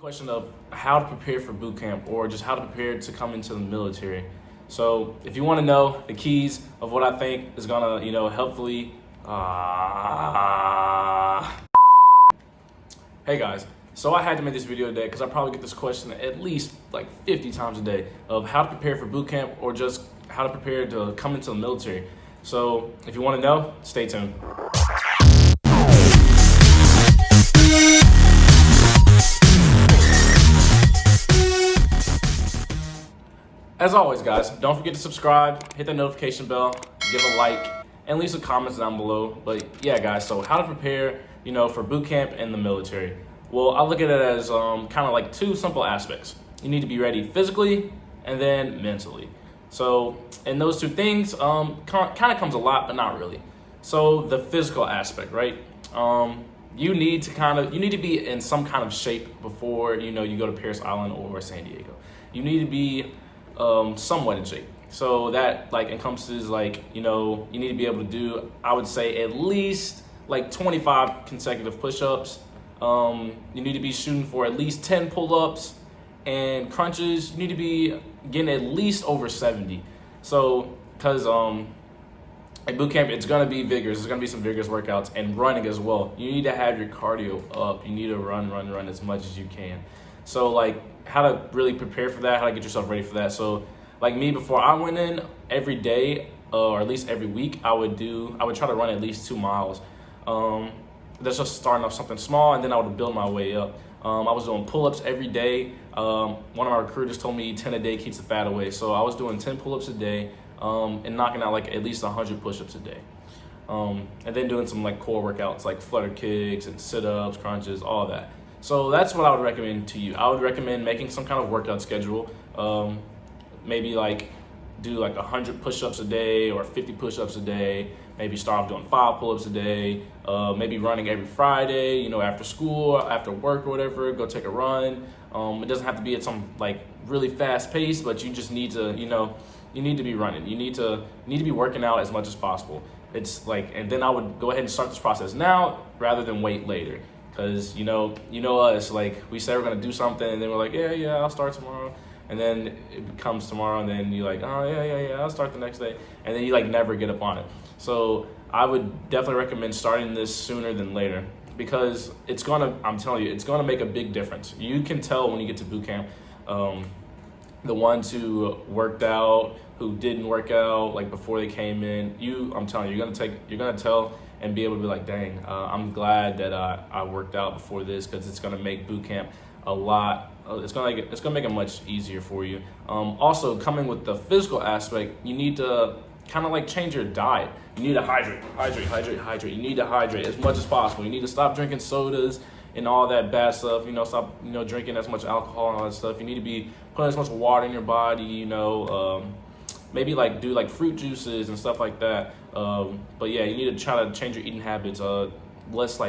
Question of how to prepare for boot camp or just how to prepare to come into the military. So if you want to know the keys of what I think is gonna, helpfully, hey guys, so I had to make this video today because I probably get this question at least like 50 times a day of how to prepare for boot camp or just how to prepare to come into the military. So if you want to know, stay tuned. As always, guys, don't forget to subscribe, hit the notification bell, give a like, and leave some comments down below. But yeah, guys, so how to prepare, for boot camp and the military. Well, I look at it as kind of like two simple aspects. You need to be ready physically and then mentally. So, and those two things kind of comes a lot, but not really. So the physical aspect, right? You need to be in some kind of shape before, you go to Paris Island or San Diego. You need to be somewhat in shape. So that encompasses you need to be able to do, I would say, at least 25 consecutive push-ups. You need to be shooting for at least 10 pull-ups, and crunches, you need to be getting at least over 70. So, because at boot camp, it's going to be vigorous. There's going to be some vigorous workouts and running as well. You need to have your cardio up. You need to run as much as you can. So, how to really prepare for that, how to get yourself ready for that. So, me, before I went in, every day, or at least every week, I would try to run at least 2 miles. That's just starting off something small, and then I would build my way up. I was doing pull-ups every day. One of my recruiters told me 10 a day keeps the fat away. So I was doing 10 pull-ups a day, and knocking out at least 100 push-ups a day. And then doing some core workouts like flutter kicks and sit-ups, crunches, all that. So that's what I would recommend to you. I would recommend making some kind of workout schedule. Maybe do 100 push-ups a day or 50 push-ups a day. Maybe start off doing 5 pull-ups a day. Maybe running every Friday, after school, after work or whatever, go take a run. It doesn't have to be at some really fast pace, but you just need to, you need to be running. You need to be working out as much as possible. It's and then I would go ahead and start this process now rather than wait later. Because, us, we say we're going to do something, and then we're yeah, I'll start tomorrow. And then it comes tomorrow, and then you're oh, yeah, I'll start the next day. And then you, never get up on it. So I would definitely recommend starting this sooner than later, because I'm telling you, it's going to make a big difference. You can tell when you get to boot camp, the ones who worked out, who didn't work out, before they came in, I'm telling you, you're going to tell and be able to be dang, I'm glad that I worked out before this, because it's going to make boot camp a lot. It's gonna make it much easier for you. Also, coming with the physical aspect, you need to kind of change your diet. You need to hydrate. You need to hydrate as much as possible. You need to stop drinking sodas and all that bad stuff. Stop drinking as much alcohol and all that stuff. You need to be putting as much water in your body. Maybe do fruit juices and stuff like that. But yeah, you need to try to change your eating habits. Less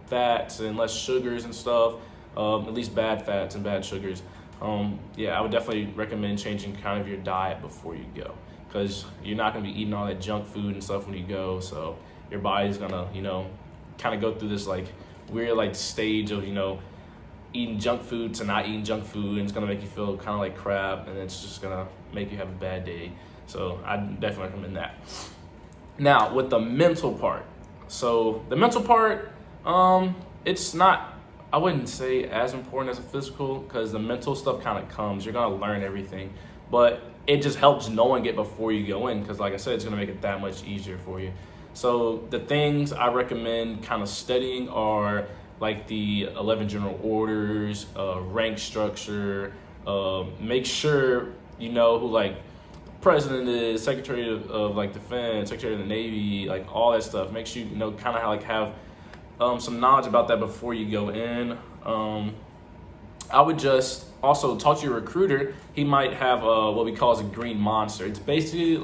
fats and less sugars and stuff. At least bad fats and bad sugars. Yeah, I would definitely recommend changing kind of your diet before you go, because you're not going to be eating all that junk food and stuff when you go. So your body's going to, kind of go through this weird stage of, eating junk food to not eating junk food, and it's going to make you feel kind of like crap, and it's just going to make you have a bad day. So I definitely recommend that. Now, with the mental part. So the mental part, it's not, I wouldn't say as important as a physical, because the mental stuff kind of comes. You're going to learn everything, but it just helps knowing it before you go in, because like I said, it's going to make it that much easier for you. So the things I recommend kind of studying are the 11 general orders, rank structure, make sure you know who president is, secretary of defense, secretary of the Navy, all that stuff. Make sure you kind of have some knowledge about that before you go in. I would just also talk to your recruiter. He might have what we call a green monster. It's basically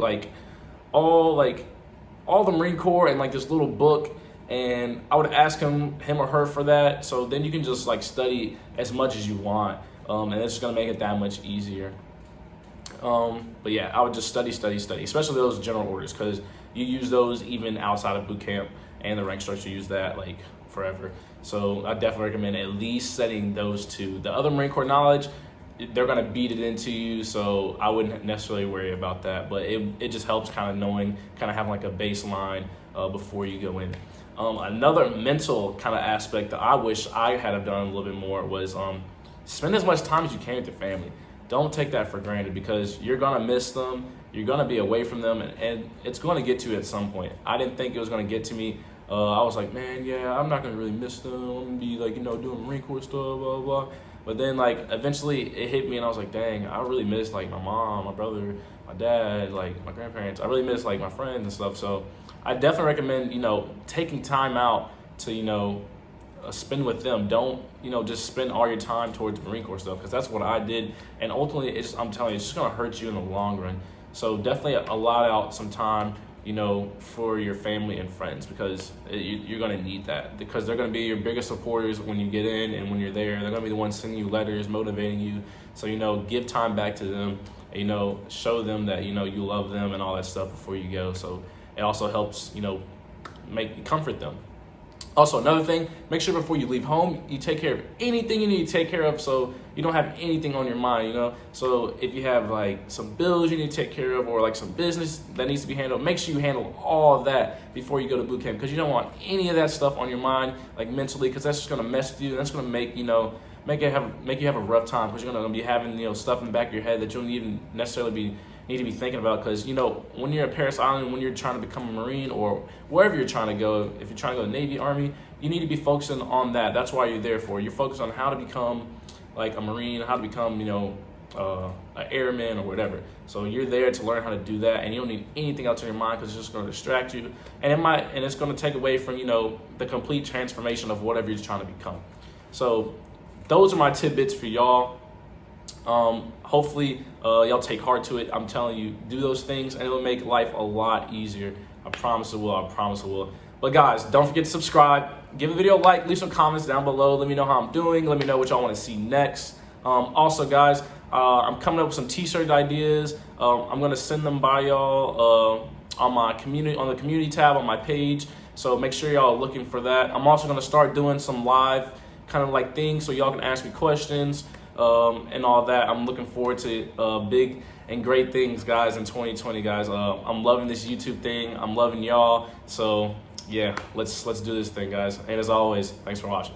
all the Marine Corps and this little book, and I would ask him or her for that. So then you can just study as much as you want, and it's just gonna make it that much easier. But yeah, I would just study, especially those general orders, because you use those even outside of boot camp, and the rank structure use that forever. So I definitely recommend at least studying those two. The other Marine Corps knowledge, they're gonna beat it into you, so I wouldn't necessarily worry about that. But it just helps kind of knowing, kind of having like a baseline before you go in. Another mental kind of aspect that I wish I had have done a little bit more was spend as much time as you can with your family. Don't take that for granted, because you're gonna miss them, you're gonna be away from them, and it's gonna get to you at some point. I didn't think it was gonna get to me. I was like, man, yeah, I'm not gonna really miss them. I'm gonna be like, doing Marine Corps stuff, blah, blah, blah. But then like eventually it hit me, and I was like, dang, I really miss like my mom, my brother, my dad, like my grandparents. I really miss like my friends and stuff. So I definitely recommend, taking time out to, spend with them. Don't, just spend all your time towards Marine Corps stuff, because that's what I did. And ultimately, I'm telling you, it's just gonna hurt you in the long run. So definitely allot out some time, for your family and friends, because you're gonna need that, because they're gonna be your biggest supporters when you get in and when you're there. They're gonna be the ones sending you letters, motivating you. So, give time back to them, show them that, you love them and all that stuff before you go. So it also helps, comfort them. Also, another thing, make sure before you leave home, you take care of anything you need to take care of, so you don't have anything on your mind, So if you have like some bills you need to take care of, or like some business that needs to be handled, make sure you handle all of that before you go to boot camp, because you don't want any of that stuff on your mind, like mentally, because that's just gonna mess with you, and that's gonna make you have a rough time, because you're gonna be having stuff in the back of your head that you don't even necessarily need to be thinking about. Because when you're at Paris Island, when you're trying to become a Marine, or wherever you're trying to go, if you're trying to go to Navy, Army, you need to be focusing on that. That's why you're there for. You're focused on how to become like a Marine, how to become an airman or whatever. So you're there to learn how to do that, and you don't need anything else in your mind, because it's just going to distract you, and it's going to take away from the complete transformation of whatever you're trying to become. So those are my tidbits for y'all. Hopefully y'all take heart to it. I'm telling you, do those things and it'll make life a lot easier. I promise it will. I promise it will. But guys, don't forget to subscribe, give the video a like, leave some comments down below. Let me know how I'm doing. Let me know what y'all want to see next. Also guys, I'm coming up with some t-shirt ideas. I'm going to send them by y'all on the community tab on my page. So make sure y'all are looking for that. I'm also going to start doing some live kind of like things, so y'all can ask me questions and all that. I'm looking forward to big and great things, guys, in 2020, guys. I'm loving this YouTube thing. I'm loving y'all. So yeah, let's do this thing, guys. And as always, thanks for watching.